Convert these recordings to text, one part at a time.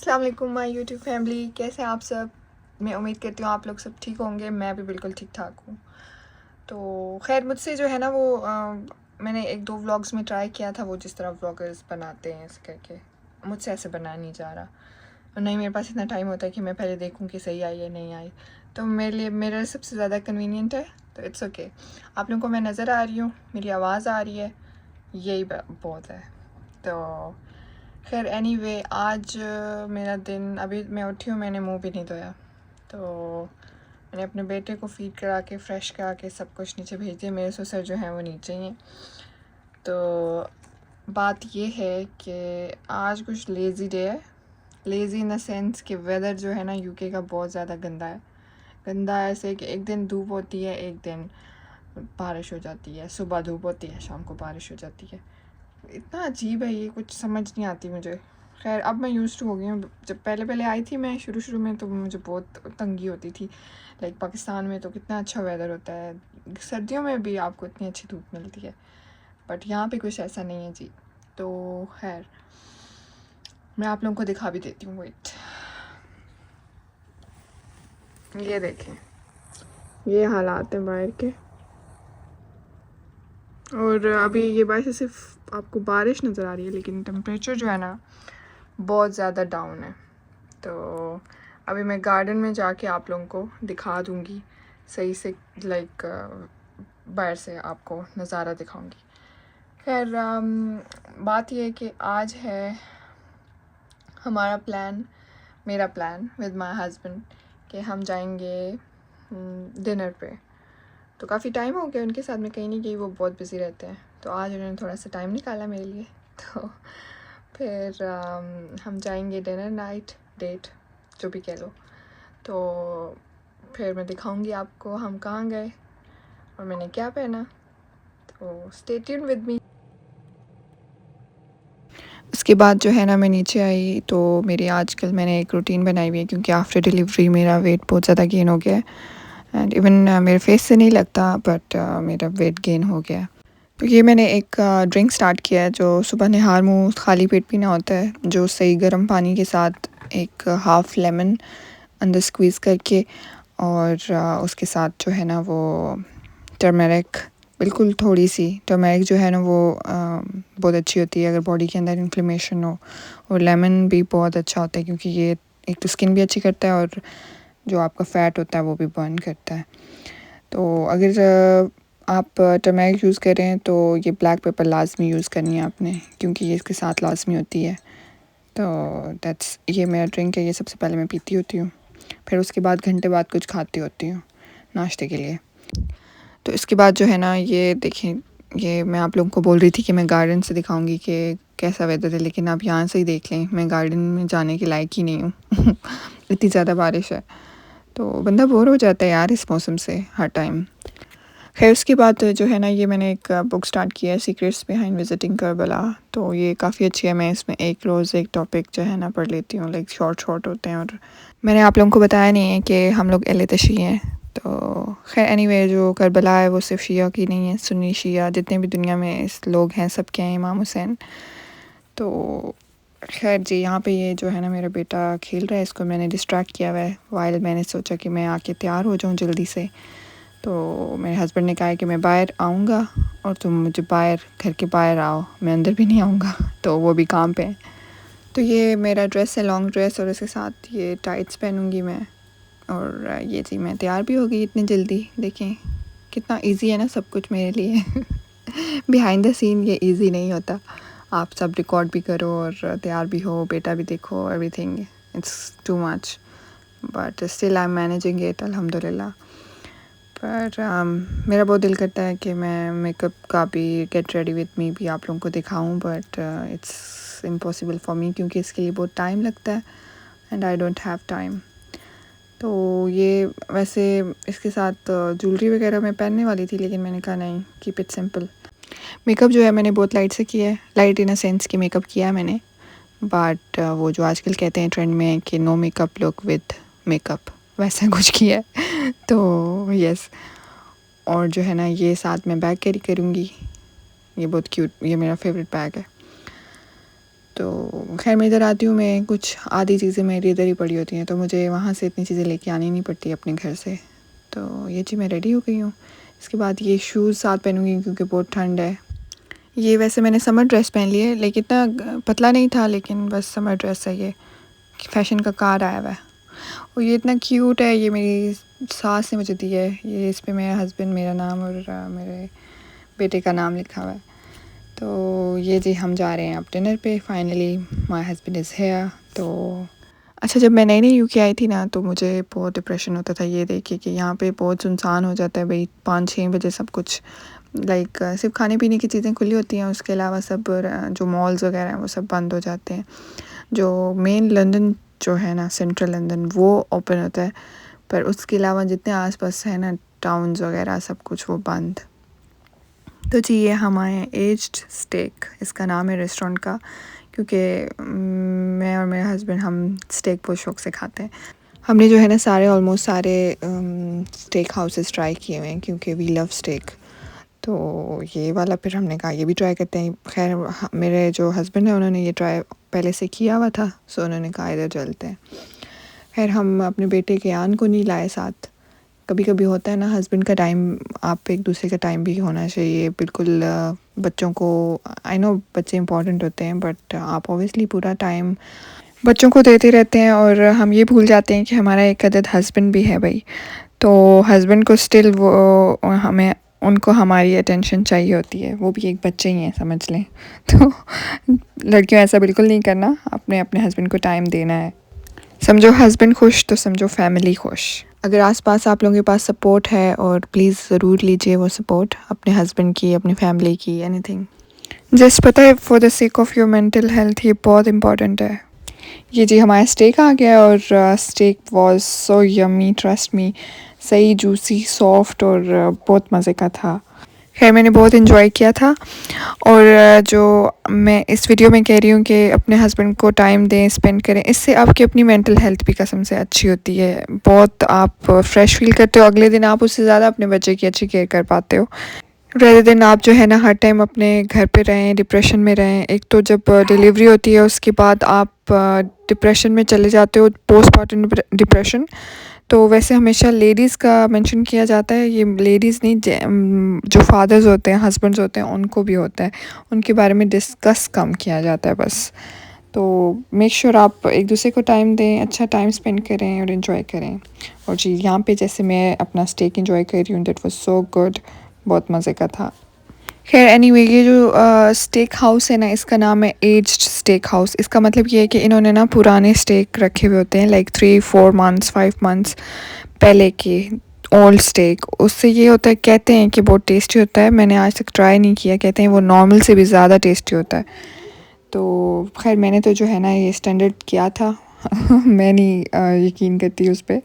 अस्सलाम वालेकुम my YouTube family, कैसे हैं आप सब। मैं उम्मीद करती हूँ आप लोग सब ठीक होंगे। मैं भी बिल्कुल ठीक ठाक हूँ। तो खैर मुझसे जो है ना वो मैंने एक दो व्लॉग्स में ट्राई किया था, वो जिस तरह व्लॉगर्स बनाते हैं ऐसे करके। मुझसे ऐसे बनाया नहीं जा रहा, और नहीं मेरे पास इतना टाइम होता है कि मैं पहले देखूँ कि सही आई या नहीं आई। तो मेरे लिए मेरा सबसे ज़्यादा कन्वीनियंट है, तो इट्स ओके। आप लोगों को मैं नज़र आ रही हूँ, मेरी आवाज़ आ रही है, यही बहुत है। तो खैर एनीवे आज मेरा दिन, अभी मैं उठी हूँ, मैंने मुंह भी नहीं धोया। तो मैंने अपने बेटे को फीड करा के फ्रेश करा के सब कुछ नीचे भेज दिया। मेरे ससुर जो हैं वो नीचे ही हैं। तो बात ये है कि आज कुछ लेज़ी डे है। लेज़ी इन द सेंस कि वेदर जो है ना यूके का बहुत ज़्यादा गंदा है। गंदा ऐसे कि एक दिन धूप होती है, एक दिन बारिश हो जाती है, सुबह धूप होती है, शाम को बारिश हो जाती है। इतना अजीब है ये, कुछ समझ नहीं आती मुझे। खैर अब मैं यूज़ टू हो गई हूँ। जब पहले पहले आई थी मैं शुरू में, तो मुझे बहुत तंगी होती थी। लाइक पाकिस्तान में तो कितना अच्छा वेदर होता है, सर्दियों में भी आपको इतनी अच्छी धूप मिलती है, बट यहाँ पे कुछ ऐसा नहीं है जी। तो खैर मैं आप लोगों को दिखा भी देती हूँ, वेट। ये देखें, ये हालात हैं बाहर के। और अभी ये बारिश से सिर्फ आपको बारिश नज़र आ रही है, लेकिन टेम्परेचर जो है ना बहुत ज़्यादा डाउन है। तो अभी मैं गार्डन में जाके आप लोगों को दिखा दूँगी सही से, लाइक बाहर से आपको नज़ारा दिखाऊँगी। खैर बात ये है कि आज है हमारा प्लान, मेरा प्लान विद माय हस्बैंड, कि हम जाएंगे डिनर पे। तो काफ़ी टाइम हो गया उनके साथ में कहीं नहीं गई, वो बहुत बिज़ी रहते हैं। तो आज उन्होंने थोड़ा सा टाइम निकाला मेरे लिए। तो फिर हम जाएंगे डिनर नाइट डेट, जो भी कह लो। तो फिर मैं दिखाऊंगी आपको हम कहाँ गए और मैंने क्या पहना। तो स्टे ट्यून विद मी। उसके बाद जो है ना मैं नीचे आई, तो मेरी आजकल मैंने एक रूटीन बनाई हुई है, क्योंकि आफ्टर डिलीवरी मेरा वेट बहुत ज़्यादा गेन हो गया है। एंड इवन मेरे फेस से नहीं लगता, बट मेरा वेट गेन हो गया है। तो ये मैंने एक ड्रिंक स्टार्ट किया है, जो सुबह निहार मुँह खाली पेट पीना होता है, जो सही गर्म पानी के साथ एक हाफ़ लेमन अंदर स्क्वीज़ करके, और उसके साथ जो है ना वो टर्मरिक, बिल्कुल थोड़ी सी टर्मरिक जो है ना वो बहुत अच्छी होती है अगर बॉडी के अंदर इन्फ्लेमेशन हो। और लेमन भी बहुत अच्छा होता है, क्योंकि ये एक तो स्किन भी अच्छी करता है, और जो आपका फ़ैट होता है वो भी बर्न करता है। तो अगर आप टर्मरिक यूज़ करें तो ये ब्लैक पेपर लाजमी यूज़ करनी है आपने, क्योंकि ये इसके साथ लाजमी होती है। तो दैट्स, ये मेरा ड्रिंक है, ये सबसे पहले मैं पीती होती हूँ। फिर उसके बाद घंटे बाद कुछ खाती होती हूँ नाश्ते के लिए। तो इसके बाद जो है ना ये देखें, ये मैं आप लोगों को बोल रही थी कि मैं गार्डन से दिखाऊंगी कि कैसा वेदर है, लेकिन आप यहाँ से ही देख लें, मैं गार्डन में जाने के लायक ही नहीं हूँ। इतनी ज़्यादा बारिश है, तो बंदा बोर हो जाता है यार इस मौसम से हर टाइम। खैर उसके बाद जो है ना ये मैंने एक बुक स्टार्ट किया है, सीक्रेट्स बिहाइंड विजिटिंग करबला। तो ये काफ़ी अच्छी है। मैं इसमें एक रोज़ एक टॉपिक जो है ना पढ़ लेती हूँ, लाइक शॉर्ट होते हैं। और मैंने आप लोगों को बताया नहीं है कि हम लोग अहले तशय्युई हैं। तो खैर एनीवे, जो करबला है वो सिर्फ शिया की नहीं है, सुन्नी शिया जितने भी दुनिया में इस लोग हैं सब के हैं इमाम हुसैन। तो खैर जी, यहाँ पे ये जो है ना मेरा बेटा खेल रहा है, इसको मैंने डिस्ट्रैक्ट किया हुआ है। वाइल मैंने सोचा कि मैं आके तैयार हो जाऊँ जल्दी से। तो मेरे हस्बैंड ने कहा है कि मैं बाहर आऊँगा और तुम मुझे बाहर, घर के बाहर आओ, मैं अंदर भी नहीं आऊँगा। तो वो भी काम पे है। तो ये मेरा ड्रेस है, लॉन्ग ड्रेस, और इसके साथ ये टाइट्स पहनूँगी मैं। और ये जी मैं तैयार भी हो गई इतनी जल्दी। देखें कितना इजी है ना सब कुछ मेरे लिए। बिहाइंड द सीन ये इजी नहीं होता। आप सब रिकॉर्ड भी करो और तैयार भी हो, बेटा भी देखो, everything it's too much, but still I am managing it अल्हम्दुलिल्लाह। पर मेरा बहुत दिल करता है कि मैं मेकअप का भी, गेट रेडी विथ मी भी आप लोगों को दिखाऊं, but it's impossible for me, क्योंकि इसके लिए बहुत टाइम लगता है and I don't have time. तो ये वैसे इसके साथ ज्वेलरी वगैरह मैं पहनने वाली थी, लेकिन मैंने कहा नहीं, कीप इट सिंपल। मेकअप जो है मैंने बहुत लाइट से किया है, लाइट इन अ सेंस कि मेकअप किया है मैंने, बट वो जो आजकल कहते हैं ट्रेंड में कि no makeup look with makeup, वैसा कुछ किया है। तो यस, और जो है ना ये साथ में बैग कैरी करूँगी, ये बहुत क्यूट, ये मेरा फेवरेट बैग है। तो खैर मैं इधर आती हूँ, मैं कुछ आधी चीज़ें मेरी इधर ही पड़ी होती हैं, तो मुझे वहाँ से इतनी चीज़ें लेके आनी नहीं पड़ती अपने घर से। तो ये जी मैं रेडी हो गई हूँ। इसके बाद ये शूज़ साथ पहनूँगी क्योंकि बहुत ठंड है। ये वैसे मैंने समर ड्रेस पहन ली है, लेकिन इतना पतला नहीं था, लेकिन बस समर ड्रेस है ये, फैशन का कार्ड आया हुआ है। और ये इतना क्यूट है, ये मेरी सास ने मुझे दी है। ये इस पे मेरा हस्बैंड, मेरा नाम और मेरे बेटे का नाम लिखा हुआ है। तो ये जी हम जा रहे हैं अब डिनर पे। Finally my husband is here. तो अच्छा, जब मैं नई नई यूके आई थी ना, तो मुझे बहुत डिप्रेशन होता था ये देख के कि यहाँ पे बहुत सुनसान हो जाता है भाई, 5-6 बजे सब कुछ, लाइक सिर्फ खाने पीने की चीज़ें खुली होती हैं, उसके अलावा सब जो मॉल्स वगैरह हैं वो सब बंद हो जाते हैं। जो मेन लंदन जो है ना, सेंट्रल लंदन, वो ओपन होता है, पर उसके अलावा जितने आसपास है ना टाउन्स वगैरह सब कुछ वो बंद। तो जी ये हम आए हैं एज्ड स्टेक, इसका नाम है रेस्टोरेंट का, क्योंकि मैं और मेरे हस्बैंड हम स्टेक बहुत शौक से खाते हैं। हमने जो है ना सारे ऑलमोस्ट सारे स्टेक हाउसेस ट्राई किए हुए हैं क्योंकि वी लव स्टेक। तो ये वाला फिर हमने कहा ये भी ट्राई करते हैं। खैर मेरे जो हस्बैंड है उन्होंने ये ट्राई पहले से किया हुआ था, सो उन्होंने कहा इधर चलते हैं। खैर हम अपने बेटे के आन को नहीं लाए साथ। कभी कभी होता है ना, हस्बैंड का टाइम, आप एक दूसरे का टाइम भी होना चाहिए बिल्कुल। बच्चों को, आई नो बच्चे इंपॉर्टेंट होते हैं, बट आप ऑब्वियसली पूरा टाइम बच्चों को देते रहते हैं और हम ये भूल जाते हैं कि हमारा एक अदद हस्बैंड भी है भाई। तो हस्बैंड को स्टिल वो हमें उनको हमारी अटेंशन चाहिए होती है, वो भी एक बच्चे ही हैं समझ लें। तो लड़कियों ऐसा बिल्कुल नहीं करना, अपने अपने हस्बैंड को टाइम देना है। समझो हस्बैंड खुश तो समझो फैमिली खुश। अगर आसपास आप लोगों के पास सपोर्ट है, और प्लीज़ ज़रूर लीजिए वो सपोर्ट, अपने हस्बैंड की, अपनी फैमिली की, एनीथिंग। जस्ट पता है, for the sake of your mental health ये बहुत इंपॉर्टेंट है। ये जी हमारा स्टेक आ गया, और steak was so yummy, trust me, सही जूसी सॉफ्ट और बहुत मज़े का था। खैर मैंने बहुत इन्जॉय किया था। और जो मैं इस वीडियो में कह रही हूँ कि अपने हस्बैंड को टाइम दें, स्पेंड करें, इससे आपकी अपनी मेंटल हेल्थ भी कसम से अच्छी होती है। बहुत आप फ्रेश फील करते हो, अगले दिन आप उससे ज़्यादा अपने बच्चे की अच्छी केयर कर पाते हो, रेदर देन आप जो है ना हर टाइम अपने घर पे रहें, डिप्रेशन में रहें। एक तो जब डिलीवरी होती है उसके बाद आप डिप्रेशन में चले जाते हो, पोस्टमार्टम डिप्रेशन। तो वैसे हमेशा लेडीज़ का मेंशन किया जाता है, ये लेडीज़ नहीं, जो फादर्स होते हैं, हस्बैंड्स होते हैं, उनको भी होता है। उनके बारे में डिस्कस कम किया जाता है बस। तो मेक श्योर आप एक दूसरे को टाइम दें, अच्छा टाइम स्पेंड करें और इन्जॉय करें। और जी यहाँ पे जैसे मैं अपना स्टेक इन्जॉय कर रही हूँ, दैट वाज सो गुड, बहुत मज़े का था। खैर एनीवे ये जो स्टेक हाउस है ना, इसका नाम है एज्ड स्टेक हाउस। इसका मतलब ये है कि इन्होंने ना पुराने स्टेक रखे हुए होते हैं, लाइक 3-4 मंथ्स 5 मंथ्स पहले के ओल्ड स्टेक। उससे ये होता है, कहते हैं कि बहुत टेस्टी होता है, मैंने आज तक ट्राई नहीं किया, कहते हैं वो नॉर्मल से भी ज़्यादा टेस्टी होता है। तो खैर मैंने तो जो है ना ये स्टैंडर्ड किया था। मैं नहीं यकीन करती उस पर।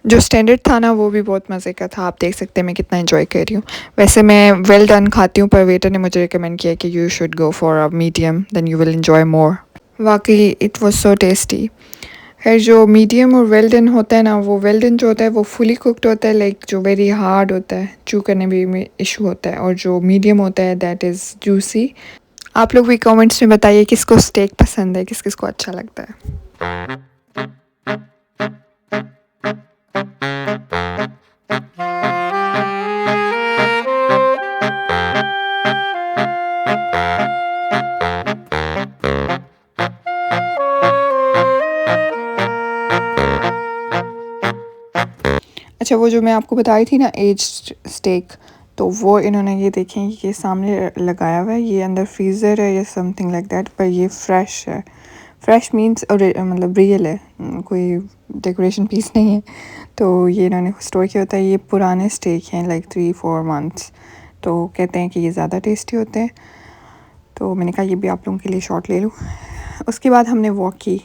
जो स्टैंडर्ड था ना वो भी बहुत मज़े का था, आप देख सकते हैं मैं कितना एंजॉय कर रही हूँ। वैसे मैं वेल डन खाती हूँ, पर वेटर ने मुझे रिकमेंड किया कि you should go for a medium, then you will enjoy more. वाकई इट वाज सो टेस्टी। खैर जो मीडियम और वेल डन होता है ना, वो वेल डन जो होता है वो फुली कुक्ड होता है, लाइक जो वेरी हार्ड होता है, चू करने में इशू होता है। और जो मीडियम होता है दैट इज़ जूसी। आप लोग भी कमेंट्स में बताइए किसको स्टेक पसंद है, किस किस को अच्छा लगता है। अच्छा वो जो मैं आपको बताई थी ना एज्ड स्टेक, तो वो इन्होंने ये देखें ये सामने लगाया हुआ है, ये अंदर फ्रीज़र है या समथिंग लाइक दैट, पर ये फ्रेश है। फ्रेश मीन्स मतलब रियल है, कोई डेकोरेशन पीस नहीं है। तो ये इन्होंने स्टोर किया होता है, ये पुराने स्टेक हैं लाइक 3-4 मंथ्स। तो कहते हैं कि ये ज़्यादा टेस्टी होते हैं। तो मैंने कहा ये भी आप लोगों के लिए शॉट ले लूँ। उसके बाद हमने वॉक की।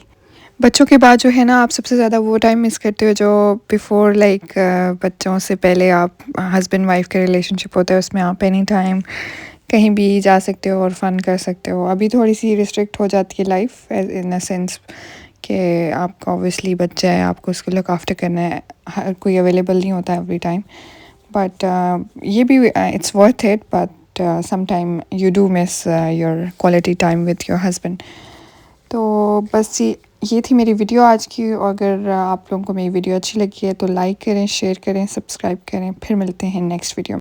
बच्चों के बाद जो है ना, आप सबसे ज़्यादा वो टाइम मिस करते हो जो बिफ़ोर, लाइक बच्चों से पहले आप हस्बैंड वाइफ का रिलेशनशिप होता है, उसमें आप एनी टाइम कहीं भी जा सकते हो और फ़न कर सकते हो। अभी थोड़ी सी रिस्ट्रिक्ट हो जाती है लाइफ इन अ सेंस कि आपका ऑब्वियसली बच्चा है, आपको उसको लुक आफ्टर करना है, हर कोई अवेलेबल नहीं होता एवरी टाइम। बट ये भी it's worth it, but sometime you do miss your quality time with your husband. तो बस ये थी मेरी वीडियो आज की। और अगर आप लोगों को मेरी वीडियो अच्छी लगी है तो लाइक करें, शेयर करें, सब्सक्राइब करें। फिर मिलते हैं नेक्स्ट वीडियो में।